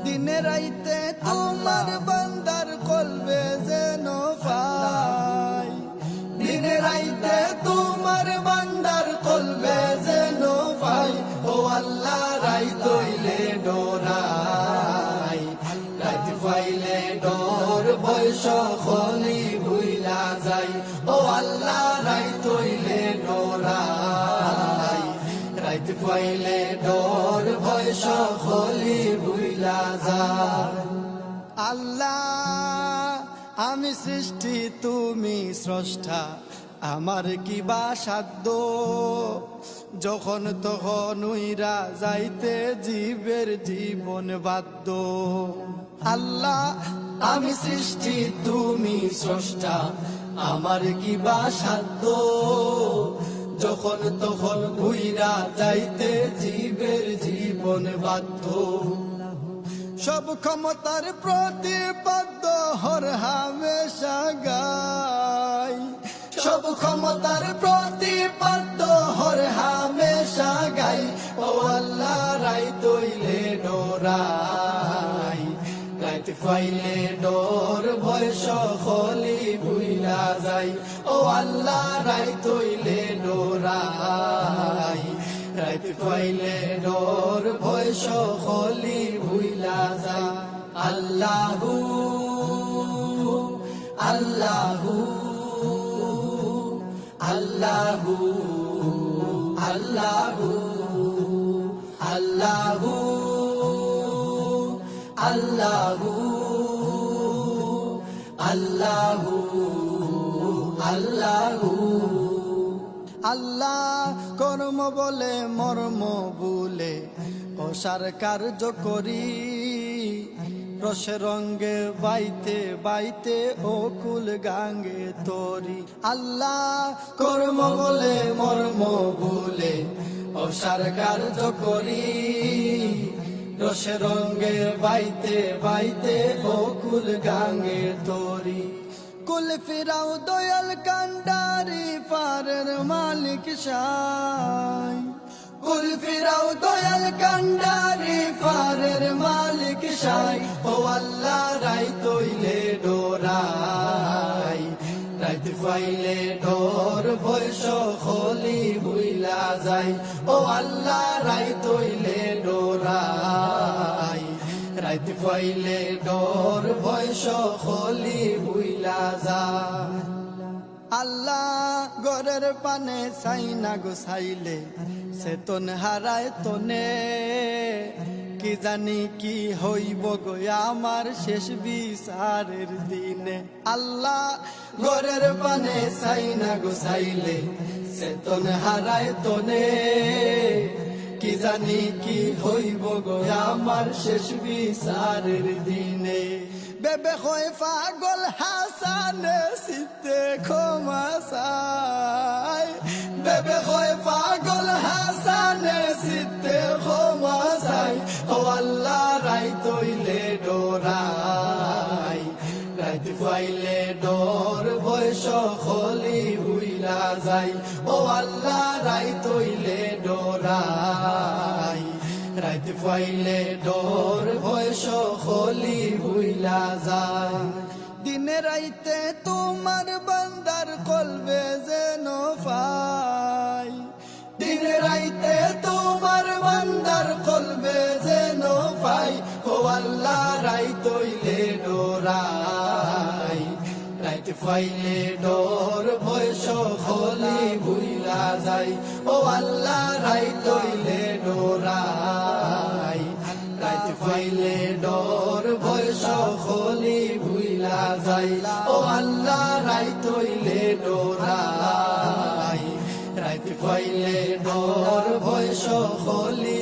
দিনে রাইতে তোমার বান্দার কলবে যেন পাই, দিনে রাইতে তোমার বান্দার কলবে যেন পাই। ও আল্লাহ রাইত হইলে ডরাই, রাইত পাইলে ডর ভয় সকলি ভুইলা যাই। ও আল্লাহ রাইত হইলে ডরাই, রাইত পাইলে ডর ভয় সকলি ভুইলা যায়। আল্লাহ আমি সৃষ্টি তুমি স্রষ্টা, আমার কি বা সাধ্য, যখন তখন উইরা যাইতে জীবের জীবন বাধ্য। আল্লাহ আমি সৃষ্টি তুমি স্রষ্টা, আমার কি বা সাধ্য, যখন তখন উইরা যাইতে জীবের জীবন বাধ্য। সব ক্ষমতার প্রতিপাদ্য হর হামেশা গাই, সব ক্ষমতার প্রতিপাদ্য হর হামেশা গাই। ও আল্লাহ রাইত হইলে ডরাই, রাইত পাইলে ডর ভয় সকলি ভুইলা যাই। ও আল্লাহ রাইত হইলে ডরাই, রাইত পাইলে ডর ভয় সকলি ভুইলা যায়। আল্লাহু আল্লাহু আল্লাহু আল্লাহু আল্লাহু আল্লাহু আল্লাহু আল্লাহু। আল্লাহ কর্ম বলে মর্ম বলে অসার কার্য করি, রসে রঙ্গে বাইতে বাইতে অকুল গাঙ্গে তরি। আল্লাহ কর্ম বলে মর্ম বলে অসার কার্য করি, রসে রঙ্গে বাইতে বাইতে অকুল গাঙ্গে তরি। কুল ফিরাও দয়াল কান্ডারি পারের মালিক সাই, কুল ফিরাও দয়াল কান্ডারি পারের মালিক সাই। ও আল্লাহ রাইত হইলে ডরাই, রাইত পাইলে ডর ভয় সকলি ভুইলা যাই। ও আল্লাহ রাইত হইলে ডরাই, রাইত পাইলে ডর ভয় সকলি ভুইলা যায়। আল্লাহ গরের পানে চাই না গোসাইলে চেতন হারায় তনে, কি জানি কি হইব গো আমার শেষ বিচারের দিনে। আল্লাহ গরের পানে চাই না গোসাইলে চেতন হারায় তনে, কি জানি কি হইব গো আমার শেষ বিচারের দিনে। বেবে হয় পাগল হাসানে সিতে ক্ষমা চাই, বেবে হয় পাগল হাসানে সিতে ক্ষমা চাই। ও আল্লাহ রাইত হইলে ডরাই, রাইত পাইলে ডর ভয় সকলি ভুইলা যাই। ও আল্লাহ রাইত হইলে ডরাই, রাইত পাইলে ডর ভয় সকলি ভুইলা যায়। দিনে রাইতে তোমার বান্দার কলবে যেন পাই, দিনে রাইতে তোমার বান্দার কলবে যেন পাই। ও আল্লাহ রাইত হইলে ডরাই, রাইত পাইলে ডর ভয় সকলি ভুইলা যাই। ও আল্লাহ রাইত হইলে ডরাই, রাইত পাইলে ডর ভয় সকলি ভুইলা যাই। ও আল্লাহ রাইত হইলে ডরাই, রাইত পাইলে ডর ভয় সকলি